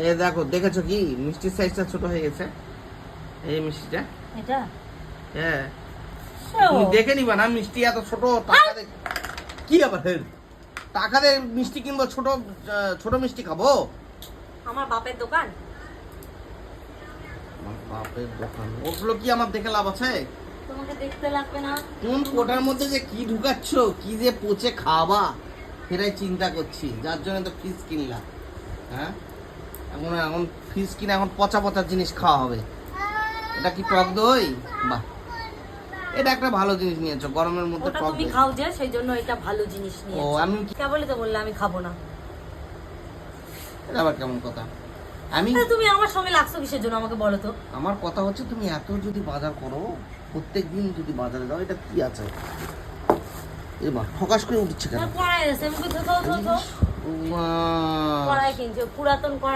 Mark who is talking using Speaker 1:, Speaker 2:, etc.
Speaker 1: এ দেখো, দেখেছো কি মিষ্টির সাইজটা ছোট হয়ে গেছে? এই মিষ্টিটা
Speaker 2: এটা
Speaker 1: হ্যাঁ, তুমি দেখে নিবা না মিষ্টি এত ছোট। টাকা দে কি আবার টাকা দিয়ে মিষ্টি কিনবো? ছোট ছোট মিষ্টি খাবো?
Speaker 2: আমার বাপের দোকান।
Speaker 1: আমার বাপের দোকান, ওগুলো কি আমার দেখে লাভ আছে?
Speaker 2: তোমাকে দেখতে লাগবে না।
Speaker 1: কোন কোটার মধ্যে যে কি ঢুকাচ্ছ, কি যে পচে খাওয়া, সেটাই চিন্তা করছি। যার জন্য তো ফ্রিজ কিনলাম। হ্যাঁ, এখন এখন ফ্রিজ কিনে এখন পচা পচা জিনিস খাওয়া হবে। এটা কি টক দই? বাহ, এটা একটা ভালো জিনিস নিয়েছো গরমের মধ্যে।
Speaker 2: ওটা
Speaker 1: টক
Speaker 2: তুমি
Speaker 1: দই।
Speaker 2: খাও যে, সেই জন্য এটা ভালো জিনিস
Speaker 1: ও
Speaker 2: নিয়েছো।
Speaker 1: আমি
Speaker 2: কেবলই তো বললে আমি খাবো না।
Speaker 1: এটা আবার কেমন কথা? আমি
Speaker 2: তুমি আমার সঙ্গে লাগছো কিসের জন্য আমাকে বলো তো?
Speaker 1: আমার কথা হচ্ছে, তুমি এত যদি বাজার করো, প্রত্যেক দিন যদি বাজারে যাও, এটা কি আছে? এবার ফকাস করে উঠছে কেন?
Speaker 2: কড়াই আছে, মুখে ধো ধো ধো।
Speaker 1: উমা।
Speaker 2: কড়াই কিনছো, পুরাতন কড়াই।